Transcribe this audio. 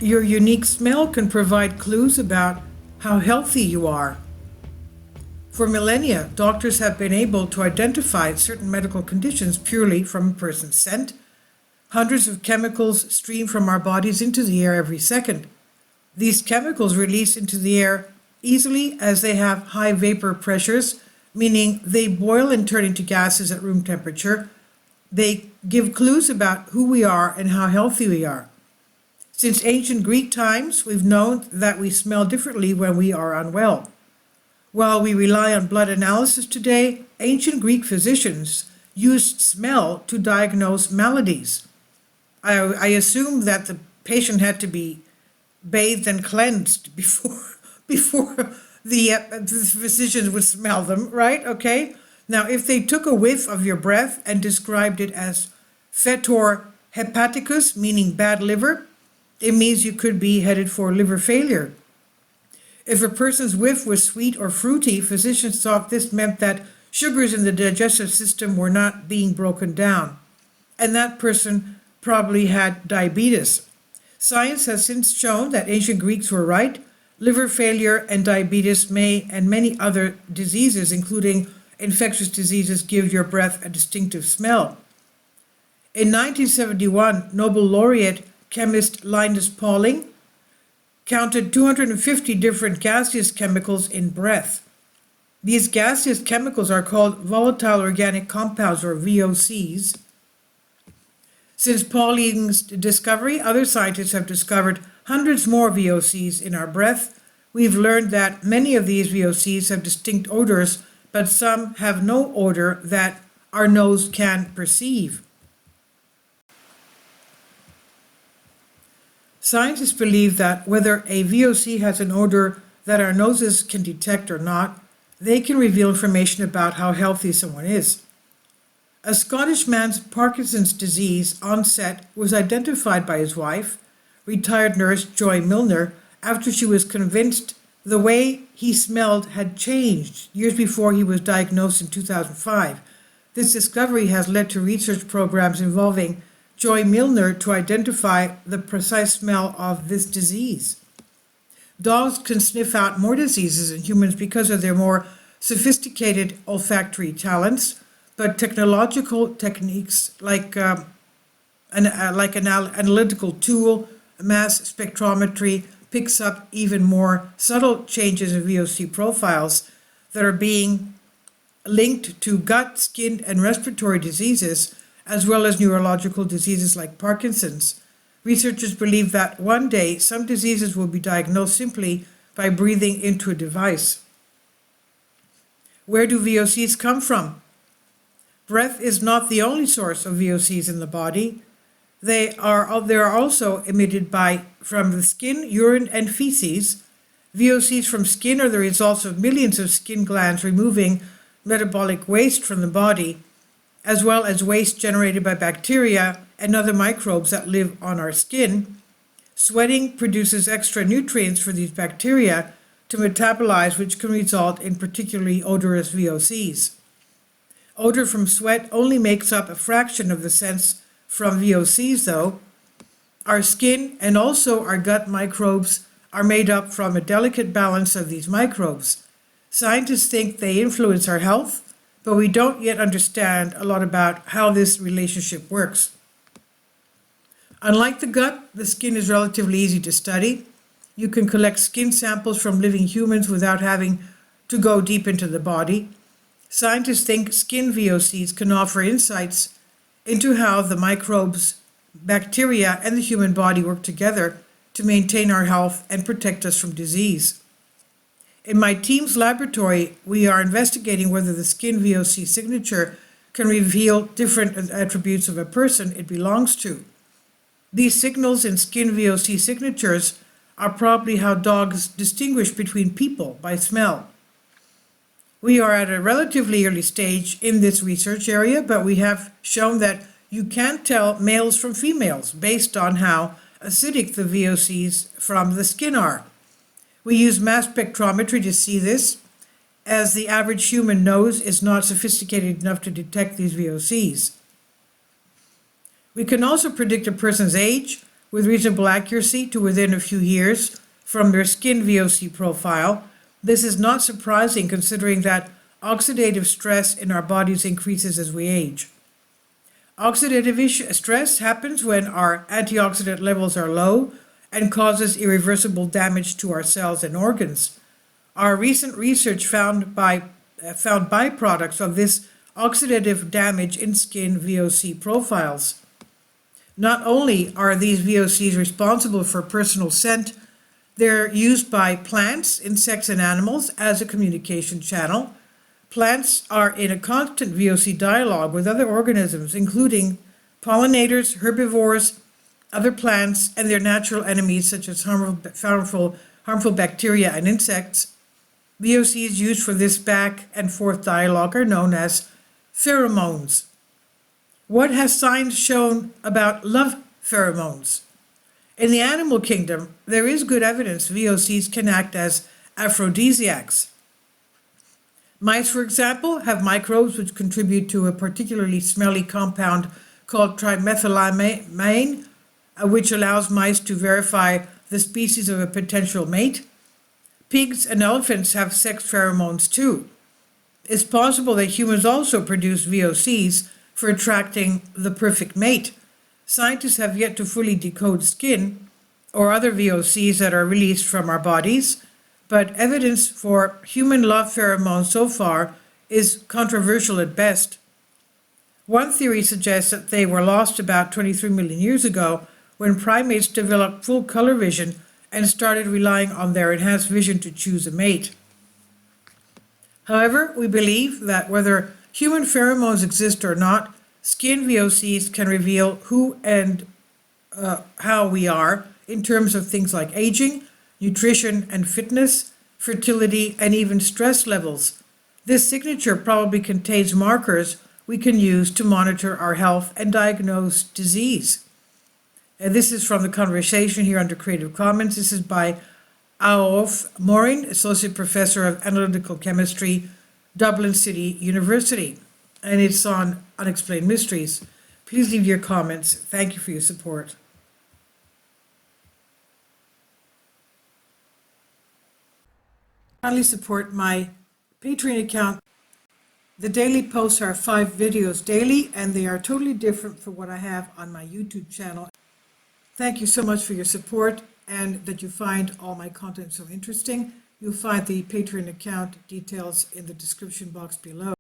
Your unique smell can provide clues about how healthy you are. For millennia, doctors have been able to identify certain medical conditions purely from a person's scent. Hundreds of chemicals stream from our bodies into the air every second. These chemicals release into the air easily as they have high vapor pressures, meaning they boil and turn into gases at room temperature. They give clues about who we are and how healthy we are. Since ancient Greek times, we've known that we smell differently when we are unwell. While we rely on blood analysis today, ancient Greek physicians used smell to diagnose maladies. I assume that the patient had to be bathed and cleansed before the physicians would smell them, right? Okay. Now, if they took a whiff of your breath and described it as fetor hepaticus, meaning bad liver, it means you could be headed for liver failure. If a person's whiff was sweet or fruity, physicians thought this meant that sugars in the digestive system were not being broken down, and that person probably had diabetes. Science has since shown that ancient Greeks were right. Liver failure and diabetes and many other diseases, including infectious diseases, give your breath a distinctive smell. In 1971, Nobel laureate chemist Linus Pauling counted 250 different gaseous chemicals in breath. These gaseous chemicals are called volatile organic compounds, or VOCs. Since Pauling's discovery, other scientists have discovered hundreds more VOCs in our breath. We've learned that many of these VOCs have distinct odors, but some have no odor that our nose can perceive. Scientists believe that whether a VOC has an odor that our noses can detect or not, they can reveal information about how healthy someone is. A Scottish man's Parkinson's disease onset was identified by his wife, retired nurse Joy Milner, after she was convinced the way he smelled had changed years before he was diagnosed in 2005. This discovery has led to research programs involving Joy Milner to identify the precise smell of this disease. Dogs can sniff out more diseases than humans because of their more sophisticated olfactory talents, but technological techniques like an analytical tool, mass spectrometry, picks up even more subtle changes in VOC profiles that are being linked to gut, skin, and respiratory diseases, as well as neurological diseases like Parkinson's. Researchers believe that one day some diseases will be diagnosed simply by breathing into a device. Where do VOCs come from? Breath is not the only source of VOCs in the body. They are also emitted from the skin, urine, and feces. VOCs from skin are the results of millions of skin glands removing metabolic waste from the body, as well as waste generated by bacteria and other microbes that live on our skin. Sweating produces extra nutrients for these bacteria to metabolize, which can result in particularly odorous VOCs. Odor from sweat only makes up a fraction of the scents from VOCs, though. Our skin and also our gut microbes are made up from a delicate balance of these microbes. Scientists think they influence our health, but we don't yet understand a lot about how this relationship works. Unlike the gut, the skin is relatively easy to study. You can collect skin samples from living humans without having to go deep into the body. Scientists think skin VOCs can offer insights into how the microbes, bacteria, and the human body work together to maintain our health and protect us from disease. In my team's laboratory, we are investigating whether the skin VOC signature can reveal different attributes of a person it belongs to. These signals in skin VOC signatures are probably how dogs distinguish between people by smell. We are at a relatively early stage in this research area, but we have shown that you can tell males from females based on how acidic the VOCs from the skin are. We use mass spectrometry to see this, as the average human nose is not sophisticated enough to detect these VOCs. We can also predict a person's age with reasonable accuracy to within a few years from their skin VOC profile. This is not surprising considering that oxidative stress in our bodies increases as we age. Oxidative stress happens when our antioxidant levels are low and causes irreversible damage to our cells and organs. Our recent research found byproducts of this oxidative damage in skin VOC profiles. Not only are these VOCs responsible for personal scent, they're used by plants, insects, and animals as a communication channel. Plants are in a constant VOC dialogue with other organisms, including pollinators, herbivores, other plants, and their natural enemies such as harmful bacteria and insects. VOCs used for this back and forth dialogue are known as pheromones. What has science shown about love pheromones? In the animal kingdom, there is good evidence VOCs can act as aphrodisiacs. Mice, for example, have microbes which contribute to a particularly smelly compound called trimethylamine, which allows mice to verify the species of a potential mate. Pigs and elephants have sex pheromones too. It's possible that humans also produce VOCs for attracting the perfect mate. Scientists have yet to fully decode skin or other VOCs that are released from our bodies, but evidence for human love pheromones so far is controversial at best. One theory suggests that they were lost about 23 million years ago when primates developed full color vision and started relying on their enhanced vision to choose a mate. However, we believe that whether human pheromones exist or not, skin VOCs can reveal who and how we are in terms of things like aging, nutrition and fitness, fertility, and even stress levels. This signature probably contains markers we can use to monitor our health and diagnose disease. And this is from the conversation here under Creative Commons. This is by Aof Morin, Associate Professor of Analytical Chemistry, Dublin City University. And it's on Unexplained Mysteries. Please leave your comments. Thank you for your support. Kindly support my Patreon account. The daily posts are 5 videos daily, and they are totally different from what I have on my YouTube channel. Thank you so much for your support and that you find all my content so interesting. You'll find the Patreon account details in the description box below.